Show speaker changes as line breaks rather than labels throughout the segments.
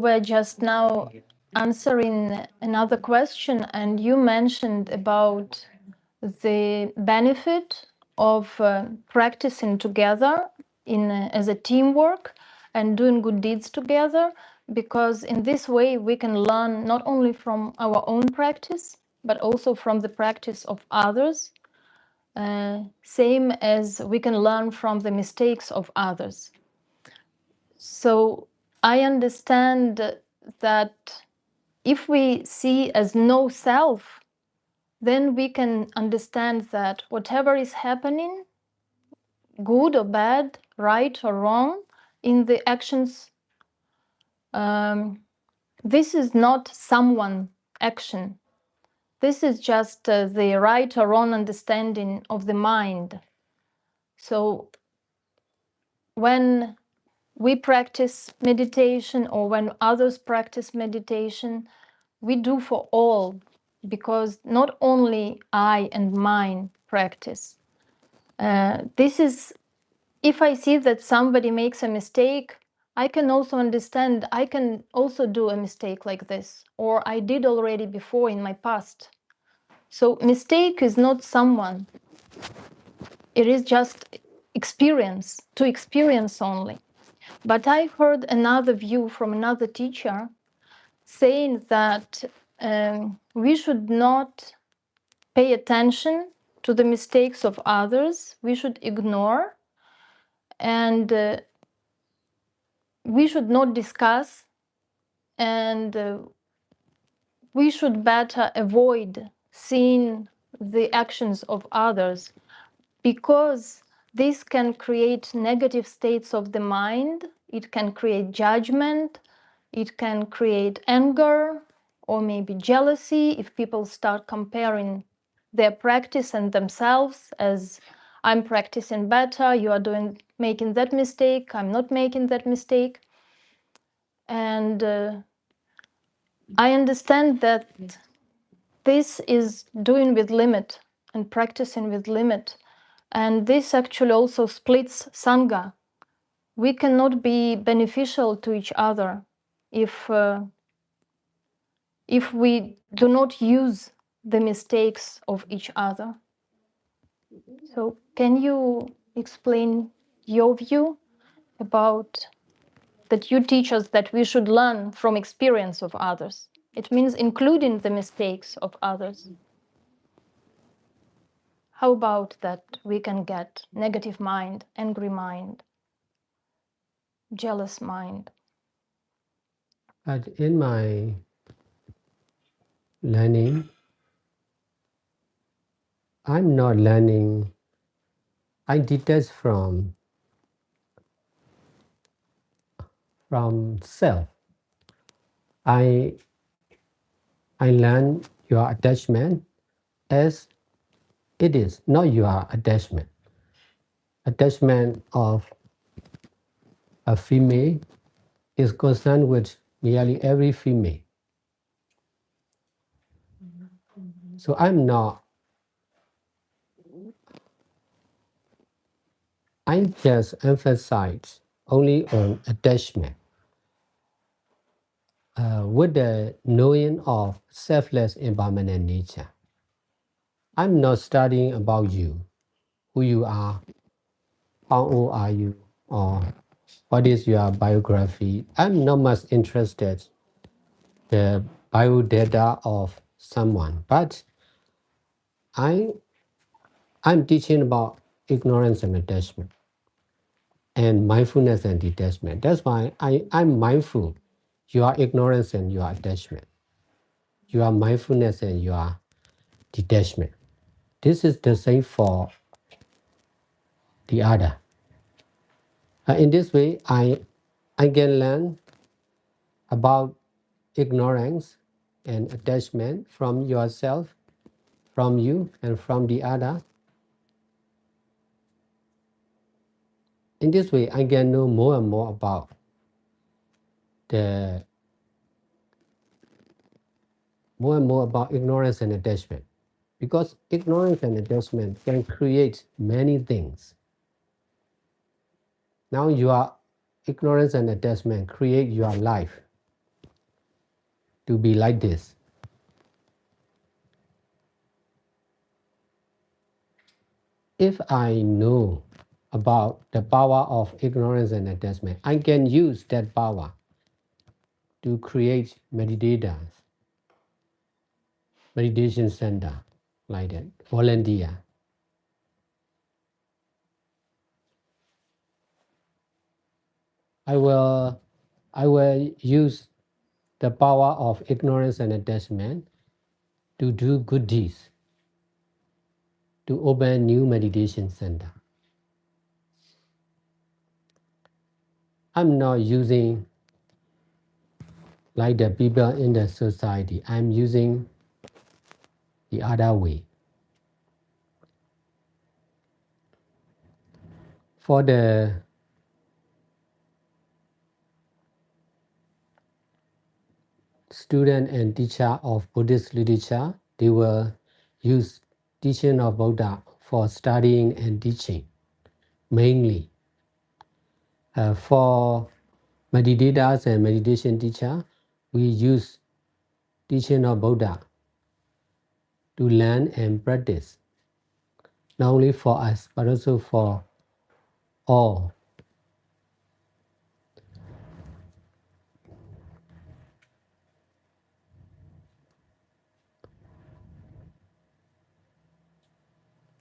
were just now answering another question, and you mentioned about the benefit of practicing together as a teamwork and doing good deeds together, because in this way we can learn not only from our own practice but also from the practice of others, same as we can learn from the mistakes of others. So I understand that if we see as no self, then we can understand that whatever is happening, good or bad, right or wrong, in the actions, this is not someone action. This is just the right or wrong understanding of the mind. So when we practice meditation, or when others practice meditation, we do for all, because not only I and mine practice. This is, if I see that somebody makes a mistake, I can also understand, I can also do a mistake like this, or I did already before in my past. So mistake is not someone, it is just experience, to experience only. But I heard another view from another teacher saying that we should not pay attention to the mistakes of others, we should ignore, and we should not discuss, and we should better avoid seeing the actions of others, because this can create negative states of the mind, it can create judgment, it can create anger, or maybe jealousy if people start comparing their practice and themselves, as I'm practicing better, you are making that mistake, I'm not making that mistake. And I understand that this is doing with limit and practicing with limit. And this actually also splits Sangha. We cannot be beneficial to each other if we do not use the mistakes of each other. So can you explain your view about that? You teach us that we should learn from experience of others. It means including the mistakes of others. How about that we can get negative mind, angry mind, jealous mind?
But in my learning, I'm not learning, I detach from self. I learn your attachment as it is, not your attachment. Attachment of a female is concerned with nearly every female. So I'm not, I just emphasize only on attachment with the knowing of selfless impermanent nature. I'm not studying about you, who you are, how old are you, or what is your biography. I'm not much interested the biodata of someone, but I'm teaching about ignorance and attachment and mindfulness and detachment. That's why I'm mindful. You are ignorance and you are attachment. You are mindfulness and you are detachment. This is the same for the other. In this way, I can learn about ignorance and attachment from yourself, from you, and from the other. In this way, I can know more and more about the ignorance and attachment, because ignorance and attachment can create many things. Now ignorance and attachment create your life. to be like this. If I know about the power of ignorance and attachment, I can use that power to create meditators, meditation center, like that, volunteer. I will use the power of ignorance and attachment to do good deeds, to open new meditation center. I'm not using like the people in the society. I'm using the other way. For the student and teacher of Buddhist literature, they will use teaching of Buddha for studying and teaching mainly. For meditators and meditation teacher, we use teaching of Buddha to learn and practice, not only for us, but also for all.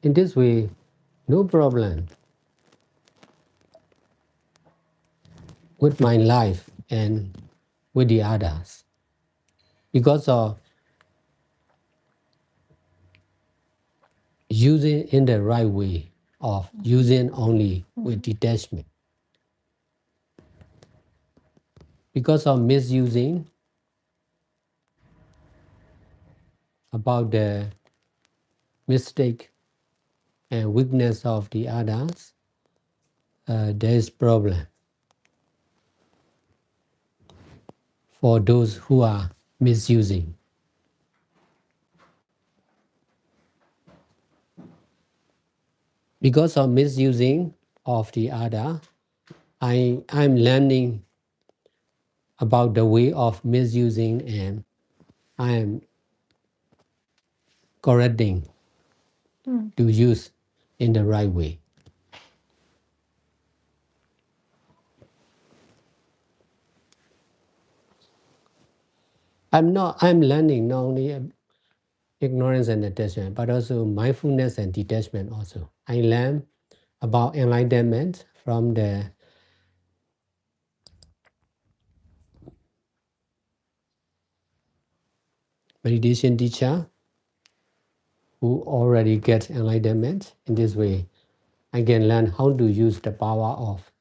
In this way, no problem with my life and with the others. Because of using in the right way, of using only with detachment. Because of misusing about the mistake and weakness of the others, there is problem for those who are misusing. Because of misusing of the other, I'm learning about the way of misusing, and I am correcting to use in the right way. I'm learning not only ignorance and attachment, but also mindfulness and detachment also. I learn about enlightenment from the meditation teacher who already gets enlightenment. In this way, I can learn how to use the power of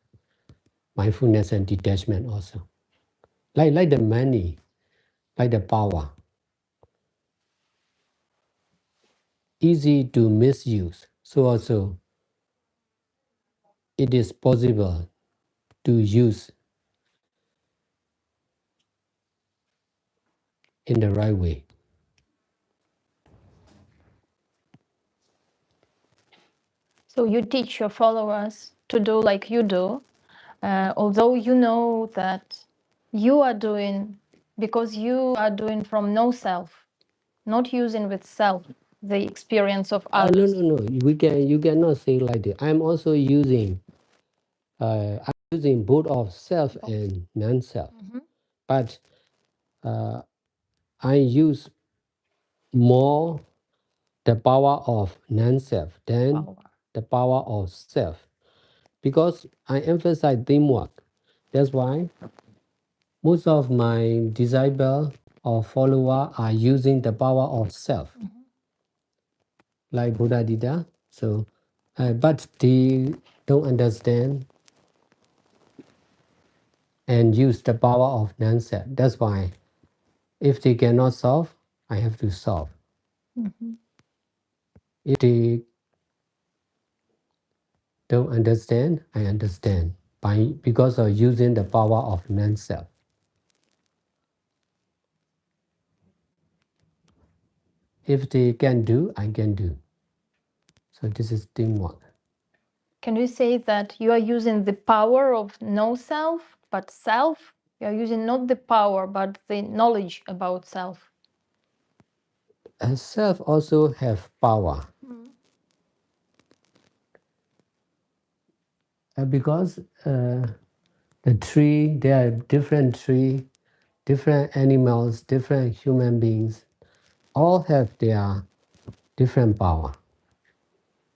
mindfulness and detachment also. Like the money, like the power. Easy to misuse. So also it is possible to use in the right way.
So you teach your followers to do like you do, although you know that you are doing because you are doing from no self, not using with self the experience of
No,
others.
no. You cannot say like that. I'm also using both of self and non-self, but I use more the power of non-self than the power of self, because I emphasize teamwork. That's why most of my disciples or follower are using the power of self, like Buddha did that. So, but they don't understand and use the power of non-self. That's why if they cannot solve, I have to solve. If they don't understand, I understand because of using the power of non-self. If they can do, I can do. So this is teamwork.
Can we say that you are using the power of no self, but self? You're using not the power, but the knowledge about self.
And self also have power. Because the tree, there are different tree, different animals, different human beings, all have their different power.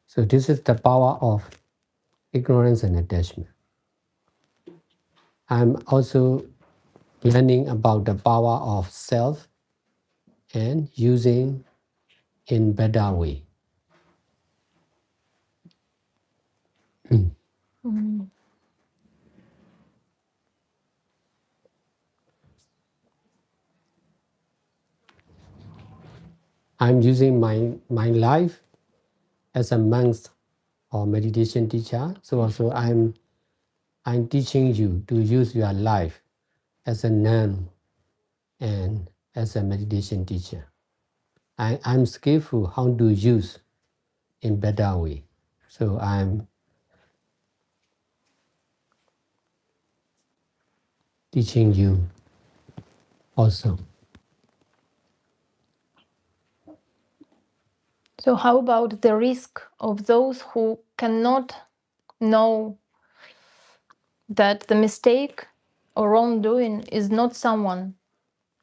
So this is the power of ignorance and attachment. I'm also learning about the power of self and using in better way.
Mm.
I'm using my life as a monk or meditation teacher. So also I'm teaching you to use your life as a nun and as a meditation teacher. I'm skillful how to use in better way. So I'm teaching you also.
So how about the risk of those who cannot know that the mistake or wrongdoing is not someone,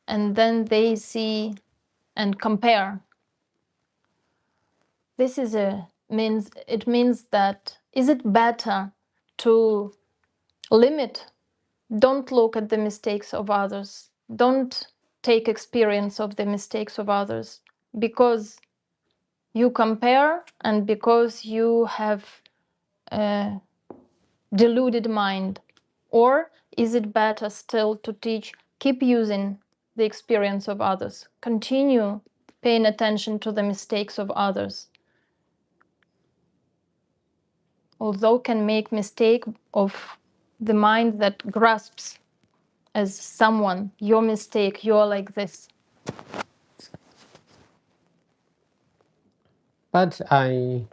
and then they see and compare? This is it means that is it better to limit, don't look at the mistakes of others, don't take experience of the mistakes of others, because you compare and because you have a deluded mind? Or is it better still to teach, keep using the experience of others, continue paying attention to the mistakes of others, although can make mistake of the mind that grasps as someone, your mistake, you're like this?
But I'm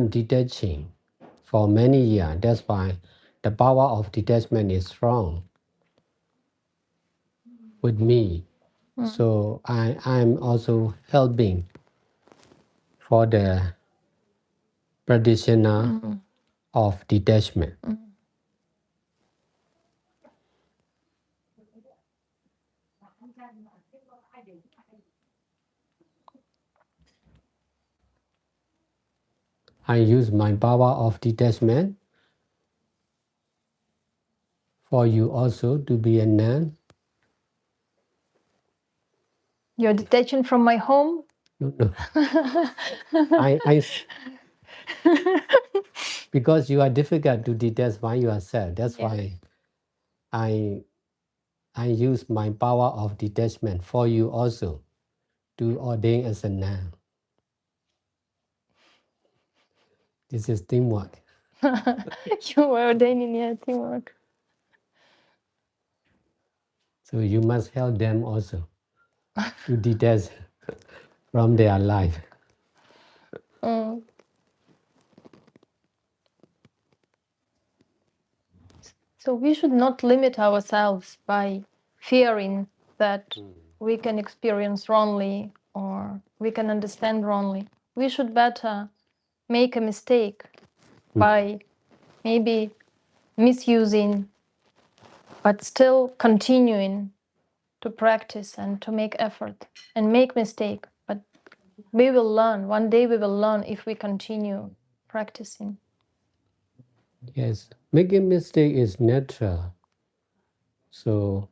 detaching for many years. That's why the power of detachment is strong with me. So I'm also helping for the practitioner of detachment. I use my power of detachment for you also to be a nun.
You're detaching from my home?
No, no. Because you are difficult to detach by yourself. That's why I use my power of detachment for you also to ordain as a nun. This is teamwork.
You were ordaining your teamwork.
So you must help them also to detach from their life.
Mm. So we should not limit ourselves by fearing that we can experience wrongly or we can understand wrongly. We should better make a mistake by maybe misusing, but still continuing to practice and to make effort and make mistake. But we will learn. One day we will learn if we continue practicing.
Yes, making mistake is natural. So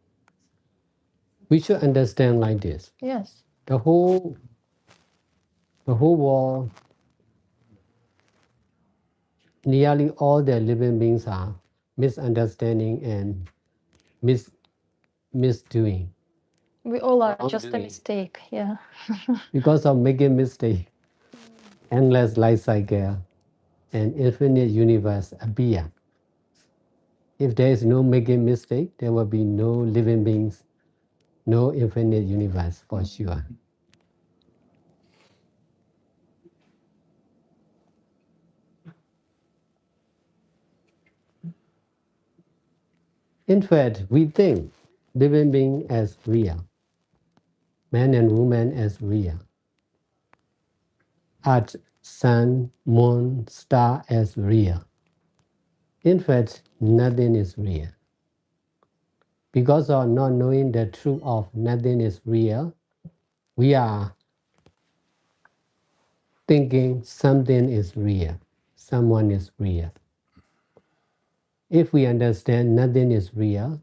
we should understand like this.
Yes.
The whole world, nearly all the living beings are misunderstanding and misdoing.
We all are just a mistake. Yeah.
Because of making mistake, endless life cycle and infinite universe appear. If there is no making mistake, there will be no living beings, no infinite universe for sure. In fact, we think living being as real, man and woman as real, earth, sun, moon, star as real. In fact, nothing is real. Because of not knowing the truth of nothing is real, we are thinking something is real, someone is real. If we understand nothing is real,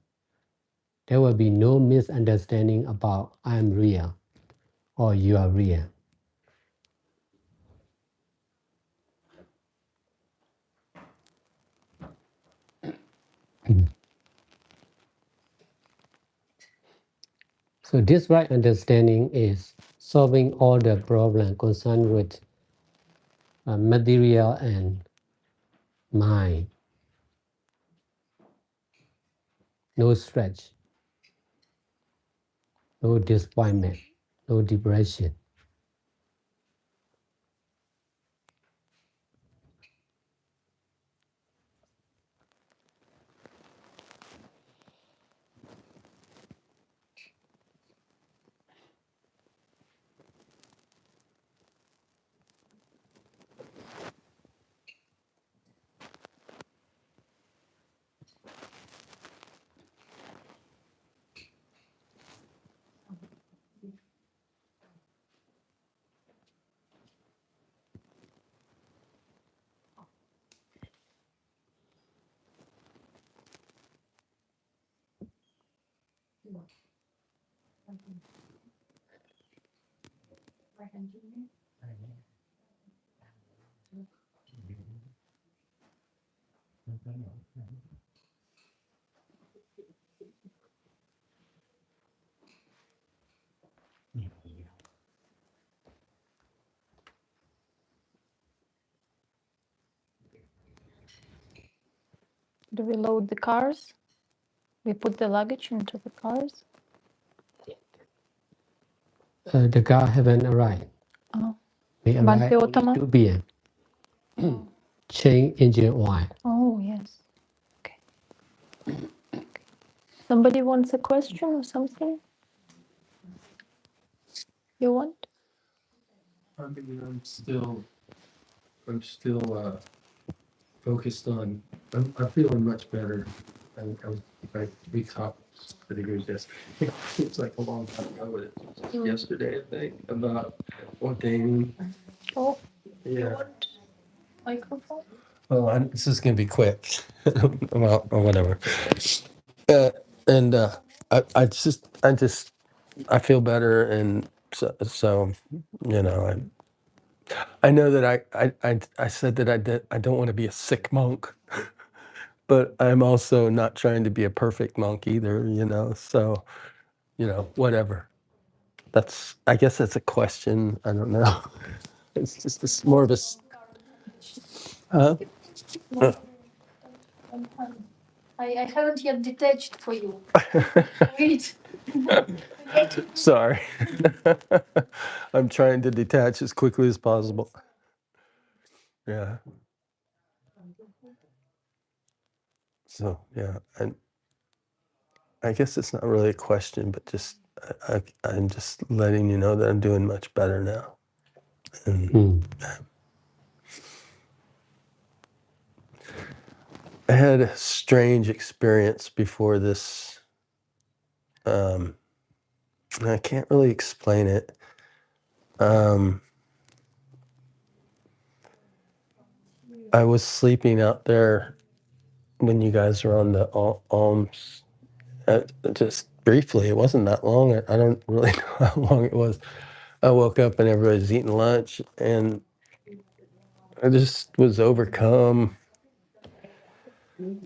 there will be no misunderstanding about I'm real or you are real. So this right understanding is solving all the problem concerned with material and mind. No stretch, no disappointment, no depression.
Do we load the cars? We put the luggage into the cars?
The car haven't arrived.
Oh.
They
But
arrive
the
only
automa?
2 p.m. Change engine oil.
Oh, yes. Okay. Somebody wants a question or something? You want?
I mean, I'm still focused on. I'm feeling much better. We talked pretty good yesterday. It's like a long time ago, but it was yesterday, I think, about ordaining.
Oh, you
Yeah.
want microphone?
Oh, this is gonna be quick. Well, or whatever. Uh, and I feel better, and so you know, I know that I said that I don't want to be a sick monk, but I'm also not trying to be a perfect monk either, you know. So, whatever. I guess that's a question. I don't know. It's just this more of a. Huh? Uh,
I haven't yet detached for you. Wait.
Sorry. I'm trying to detach as quickly as possible. Yeah. So, yeah. And I guess it's not really a question, but just I'm just letting you know that I'm doing much better now. And I had a strange experience before this. I can't really explain it. I was sleeping out there when you guys were on the alms, just briefly. It wasn't that long. I don't really know how long it was. I woke up and everybody's eating lunch, and I just was overcome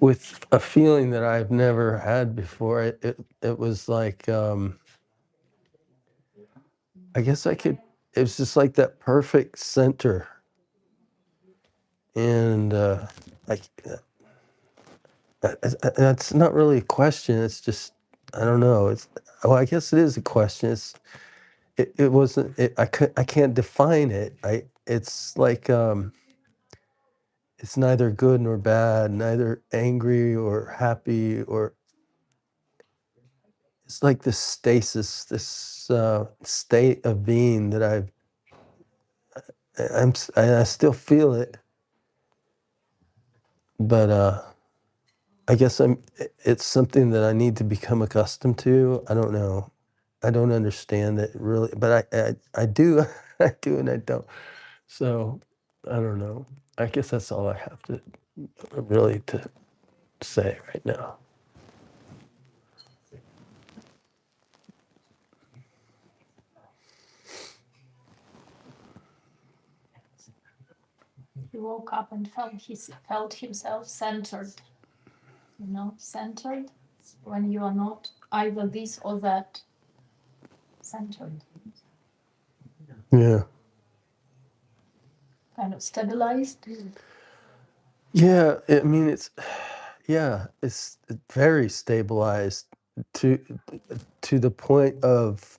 with a feeling that I've never had before. It was like I guess I could. It was just like that perfect center, and like that's not really a question. It's just I don't know. Well, I guess it is a question. It wasn't. I can't define it. It's like it's neither good nor bad, neither angry or happy or it's like this stasis, this state of being that I still feel it, but I guess it's something that I need to become accustomed to. I don't know. I don't understand it really, but I do, I do and I don't. So I don't know. I guess that's all I have to really to say right now.
He woke up and felt himself centered. Centered when you are not either this or that. Centered.
Yeah.
Kind of stabilized.
Yeah. I mean, it's very stabilized to the point of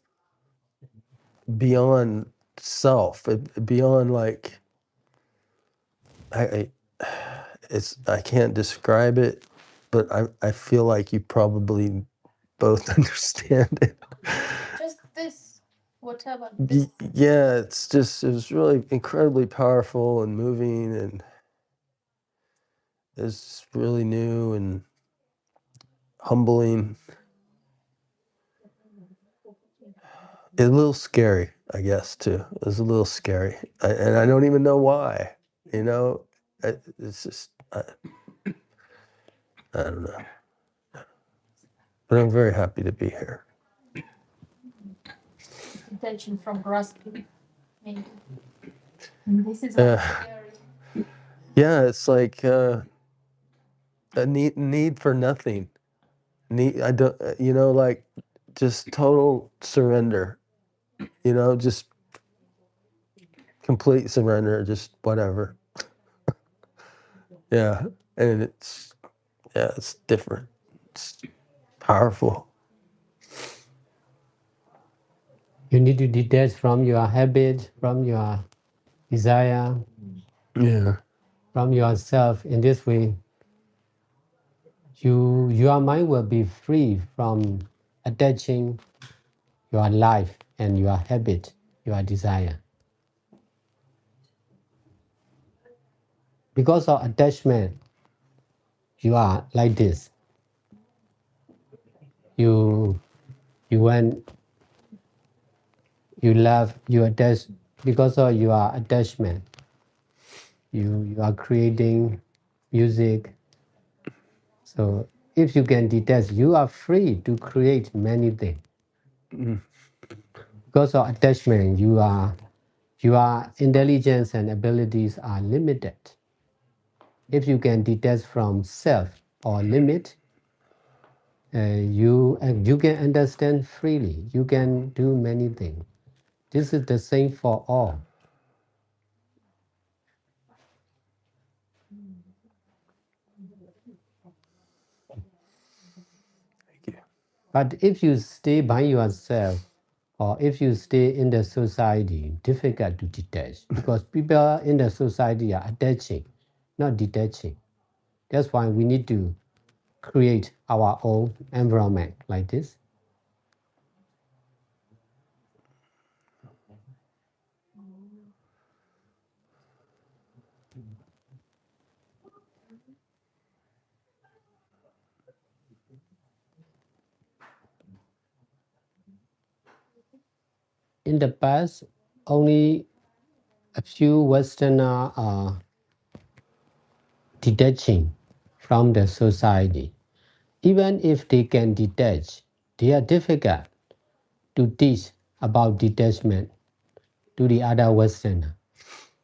beyond self, beyond like I I can't describe it, but I feel like you probably both understand it.
Just this, whatever.
Yeah, it was really incredibly powerful and moving, and it's really new and humbling. It's a little scary, I guess, too. It was a little scary, and I don't even know why. You know, it's just I don't know, but I'm very happy to be here.
Detaching from grasping, maybe. And this is scary.
Yeah, it's like a need for nothing. I don't, like just total surrender. Just complete surrender, just whatever. Yeah, and it's different. It's powerful.
You need to detach from your habit, from your desire,
Yeah.
from yourself. In this way, your mind will be free from attaching your life and your habit, your desire. Because of attachment, you are like this. You when you love, you attach because of your attachment. You are creating music. So if you can detach, you are free to create many things.
Mm.
Because of attachment, your intelligence and abilities are limited. If you can detach from self or limit, you can understand freely. You can do many things. This is the same for all.
Thank you.
But if you stay by yourself, or if you stay in the society, difficult to detach because people in the society are attaching, not detaching. That's why we need to create our own environment like this. In the past, only a few Westerners are detaching from the society. Even if they can detach, they are difficult to teach about detachment to the other Westerners.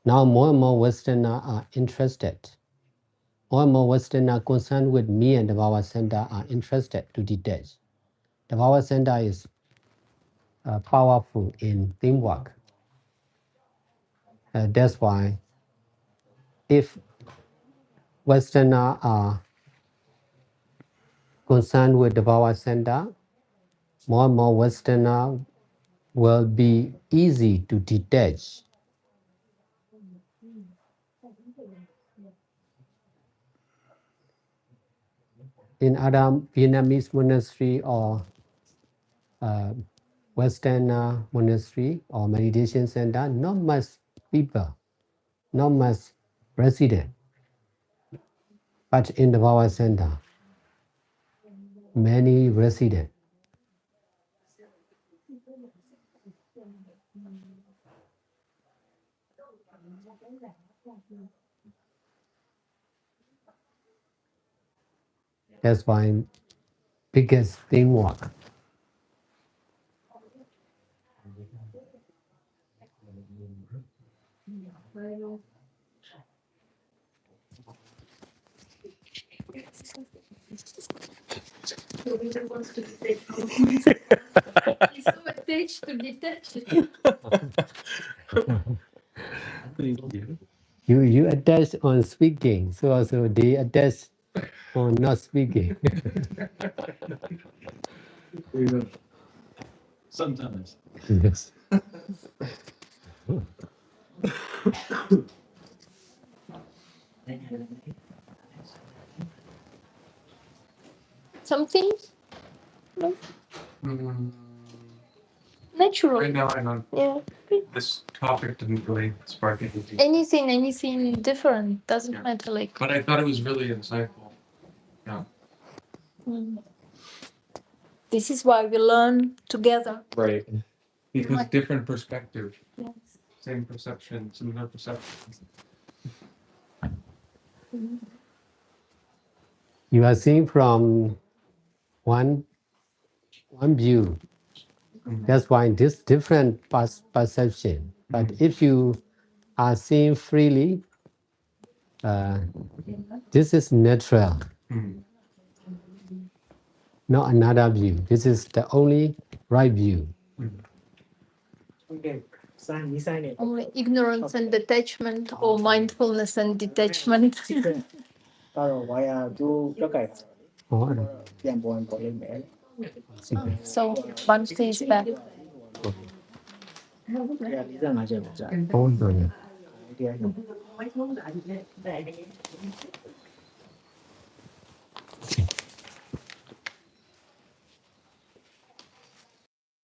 Now more and more Westerners are interested. More and more Westerners concerned with me and the Power Center are interested to detach. The Power Center is powerful in teamwork. That's why if Westerners are concerned with the Power Center, more and more Westerners will be easy to detach. In other Vietnamese monastery or Western monastery or meditation center, not much people, not much resident. But in the power center, many residents. That's why biggest teamwork.
He's so attached to detaching.
Thank you.
You attach on speaking, so also they attach on not speaking.
Sometimes.
Yes.
Something
Mm,
natural.
right now, I don't.
Yeah.
This topic didn't really spark anything.
Anything different doesn't
Yeah.
matter. Like.
But I thought it was really insightful. Yeah.
Mm. This is why we learn together.
Right. Because different perspective,
Yes.
same perception, similar perception.
You are seeing from one view. That's why this different perception. But if you are seeing freely, this is natural, not another view. This is the only right view.
Only ignorance and detachment, or mindfulness and detachment. So Bhante is back.
Hold on.